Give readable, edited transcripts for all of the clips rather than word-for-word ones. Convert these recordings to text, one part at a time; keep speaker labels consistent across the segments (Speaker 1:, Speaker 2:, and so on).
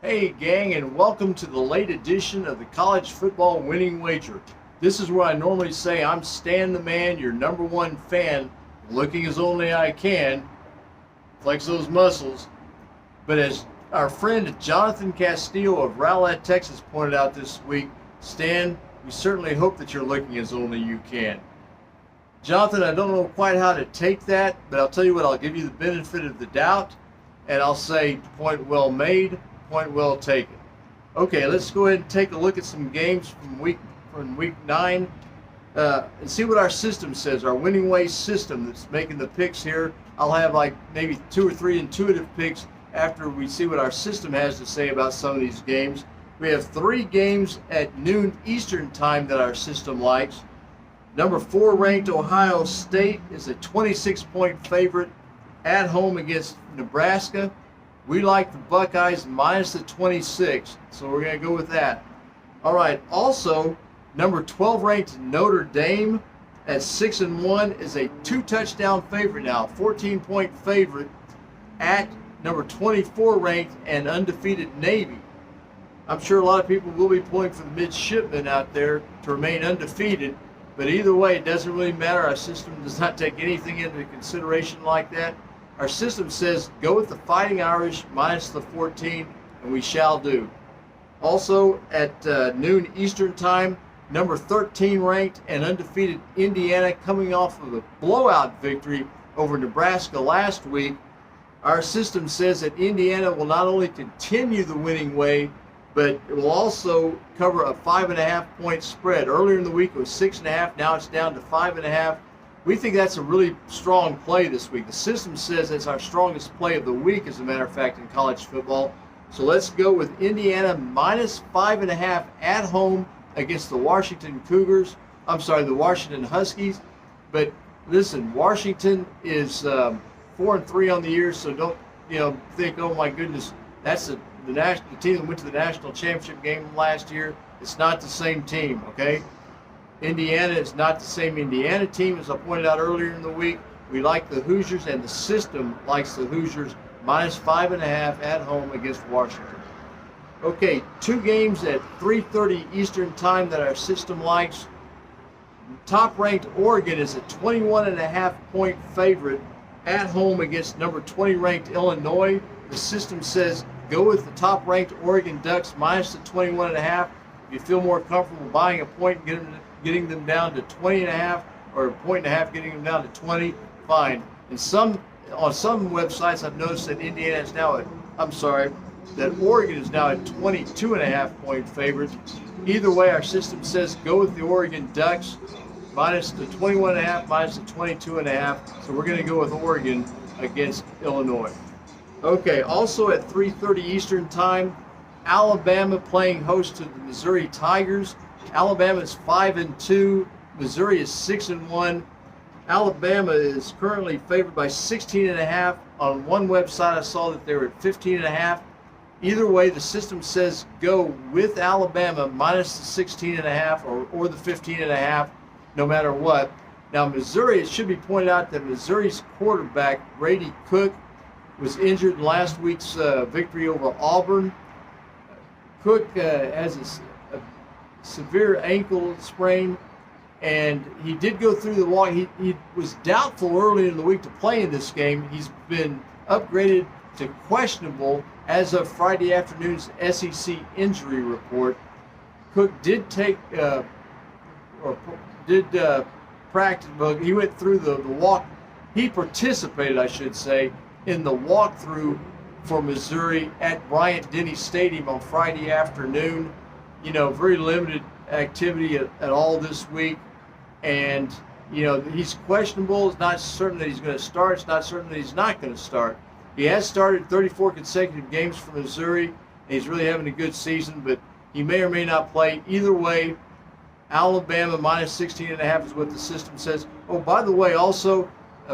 Speaker 1: Hey gang, and welcome to the late edition of the College Football Winning Wager. This is where I normally say I'm Stan the Man, your number one fan, looking as only I can, flex those muscles. But as our friend Jonathan Castillo of Rowlett, Texas pointed out this week, Stan, we certainly hope that you're looking as only you can. Jonathan, I don't know quite how to take that, but I'll tell you what, I'll give you the benefit of the doubt, and I'll say point well made, point well taken. Okay, let's go ahead and take a look at some games from week 9 and see what our system says, our winning way system that's making the picks here. I'll have like maybe 2 or 3 intuitive picks after we see what our system has to say about some of these games. We have 3 games at noon Eastern time that our system likes. Number 4 ranked Ohio State is a 26-point favorite at home against Nebraska. We like the Buckeyes minus the 26, so we're going to go with that. All right, also, number 12 ranked Notre Dame at 6-1 is a 2-touchdown favorite now, 14-point favorite at number 24 ranked and undefeated Navy. I'm sure a lot of people will be pulling for the midshipmen out there to remain undefeated, but either way, it doesn't really matter. Our system does not take anything into consideration like that. Our system says go with the Fighting Irish minus the 14, and we shall do. Also at noon Eastern time, number 13 ranked and undefeated Indiana coming off of a blowout victory over Nebraska last week. Our system says that Indiana will not only continue the winning way, but it will also cover a 5.5-point spread. Earlier in the week it was 6.5, now it's down to 5.5. We think that's a really strong play this week. The system says it's our strongest play of the week, as a matter of fact, in college football. So let's go with Indiana minus 5.5 at home against the Washington Huskies. But listen, Washington is 4-3 on the year, so don't think, oh my goodness, that's the team that went to the national championship game last year. It's not the same team, okay? Indiana is not the same Indiana team, as I pointed out earlier in the week. We like the Hoosiers, and the system likes the Hoosiers minus 5.5 at home against Washington. Okay, 2 games at 3:30 Eastern time that our system likes. Top-ranked Oregon is a 21.5-point favorite at home against number 20 ranked Illinois. The system says go with the top-ranked Oregon Ducks minus the 21.5. If you feel more comfortable buying a point and getting them down to 20.5, or a point and a half getting them down to 20, fine. On some websites I've noticed that that Oregon is now a 22.5-point favorite. Either way, our system says go with the Oregon Ducks minus the 21.5, minus the 22.5. So we're going to go with Oregon against Illinois. Okay, also at 3:30 Eastern time, Alabama playing host to the Missouri Tigers. Alabama is 5-2. Missouri is 6-1. Alabama is currently favored by 16.5. On one website I saw that they were at 15.5. Either way, the system says go with Alabama minus the 16.5 or the 15.5, no matter what. Now Missouri, it should be pointed out that Missouri's quarterback, Brady Cook, was injured in last week's victory over Auburn. Cook has a severe ankle sprain, and he did go through the walk. He was doubtful early in the week to play in this game. He's been upgraded to questionable as of Friday afternoon's SEC injury report. Cook did practice. Well, he went through the walk. He participated, I should say, in the walkthrough for Missouri at Bryant-Denny Stadium on Friday afternoon. Very limited activity at all this week. And, he's questionable. It's not certain that he's going to start. It's not certain that he's not going to start. He has started 34 consecutive games for Missouri, and he's really having a good season, but he may or may not play. Either way, Alabama minus 16.5 is what the system says. Oh, by the way, also,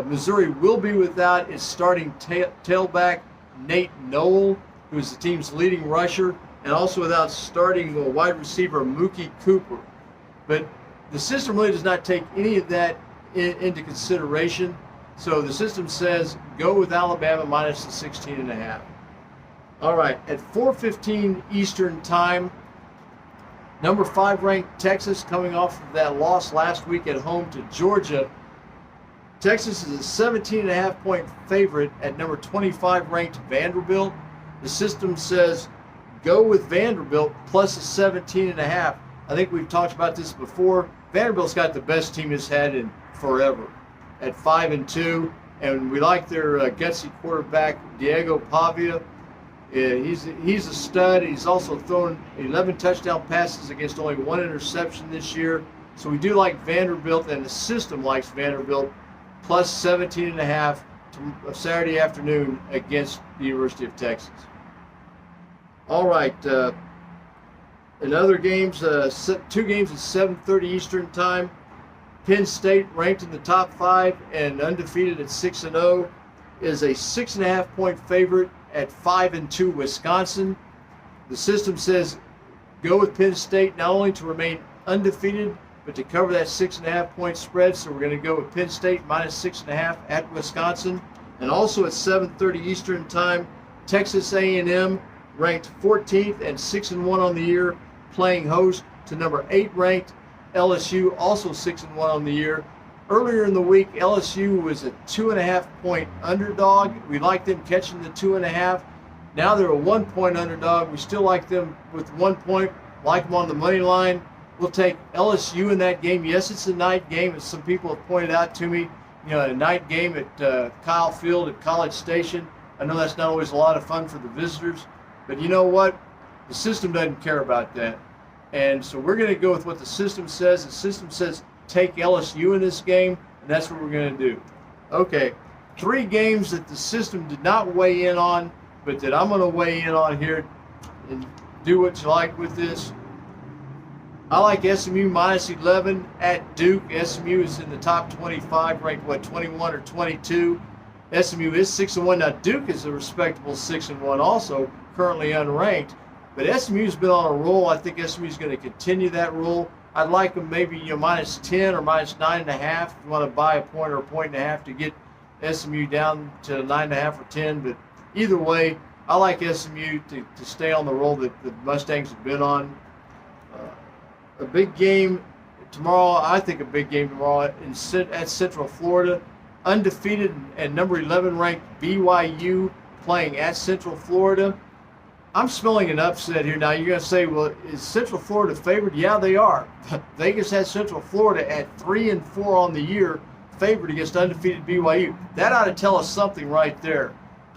Speaker 1: Missouri will be without its starting tailback, Nate Noel, who is the team's leading rusher, and also without starting wide receiver Mookie Cooper. But the system really does not take any of that into consideration. So the system says go with Alabama minus the 16.5. All right, at 4:15 Eastern time, number 5 ranked Texas, coming off of that loss last week at home to Georgia. Texas is a 17.5-point favorite at number 25 ranked Vanderbilt. The system says go with Vanderbilt plus a 17.5. I think we've talked about this before. Vanderbilt's got the best team it's had in forever at 5-2, and we like their gutsy quarterback Diego Pavia. He's a stud. He's also thrown 11 touchdown passes against only 1 interception this year. So we do like Vanderbilt, and the system likes Vanderbilt plus 17.5 Saturday afternoon against the University of Texas. All right. In other games, 2 games at 7:30 Eastern time. Penn State, ranked in the top 5 and undefeated at 6-0, is a 6.5-point favorite at 5-2 Wisconsin. The system says go with Penn State not only to remain undefeated, but to cover that 6.5-point spread. So we're going to go with Penn State minus 6.5 at Wisconsin. And also at 7:30 Eastern time, Texas A&M, ranked 14th and 6-1 on the year, playing host to number 8 ranked LSU, also 6-1 on the year. Earlier in the week, LSU was a 2.5-point underdog. We like them catching the 2.5. Now they're a 1-point underdog. We still like them with 1 point, like them on the money line. We'll take LSU in that game. Yes, it's a night game, as some people have pointed out to me. You know, a night game at Kyle Field at College Station. I know that's not always a lot of fun for the visitors, but you know what? The system doesn't care about that. And so we're going to go with what the system says. The system says take LSU in this game, and that's what we're going to do. Okay, 3 games that the system did not weigh in on, but that I'm going to weigh in on here and do what you like with this. I like SMU minus 11 at Duke. SMU is in the top 25, ranked, 21 or 22. SMU is 6-1. Now, Duke is a respectable 6-1, also currently unranked. But SMU's been on a roll. I think SMU's going to continue that roll. I'd like them maybe minus 10 or minus 9.5 if you want to buy a point or a 1.5 to get SMU down to 9.5 or 10. But either way, I like SMU to stay on the roll that the Mustangs have been on. A big game tomorrow, I think a big game tomorrow at Central Florida. Undefeated and number 11 ranked BYU playing at Central Florida. I'm smelling an upset here. Now you're going to say, well, is Central Florida favored? Yeah, they are. Vegas has Central Florida at 3-4 on the year, favored against undefeated BYU. That ought to tell us something right there.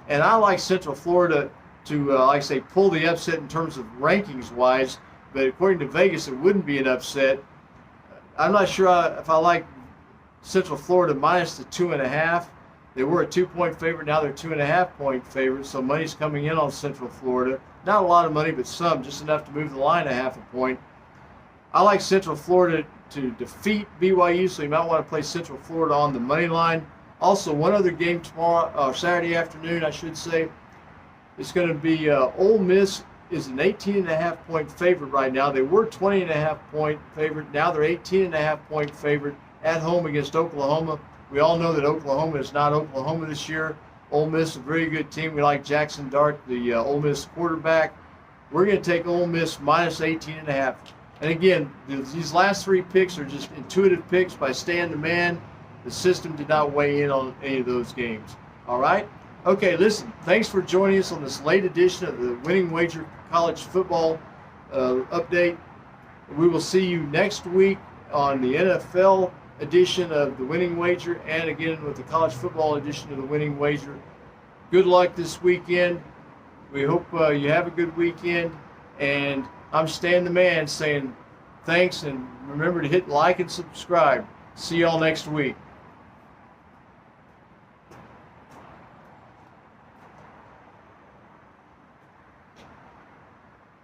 Speaker 1: And I like Central Florida to, like I say, pull the upset in terms of rankings-wise. But according to Vegas, it wouldn't be an upset. I'm not sure if I like Central Florida minus the 2.5. They were a 2-point favorite. Now they're 2.5-point favorite. So money's coming in on Central Florida. Not a lot of money, but some, just enough to move the line 0.5 point. I like Central Florida to defeat BYU, so you might want to play Central Florida on the money line. Also, one other game tomorrow, or Saturday afternoon, I should say. It's going to be Ole Miss is an 18.5-point favorite right now. They were 20.5-point favorite. Now they're 18.5-point favorite at home against Oklahoma. We all know that Oklahoma is not Oklahoma this year. Ole Miss is a very good team. We like Jackson Dart, the Ole Miss quarterback. We're going to take Ole Miss minus 18.5. And again, these last 3 picks are just intuitive picks by Stan the Man. The system did not weigh in on any of those games. All right? Okay, listen, thanks for joining us on this late edition of the Winning Wager College Football update. We will see you next week on the NFL edition of the Winning Wager, and again with the college football edition of the Winning Wager. Good luck this weekend. We hope you have a good weekend, and I'm Stan the Man saying thanks, and remember to hit like and subscribe. See y'all next week.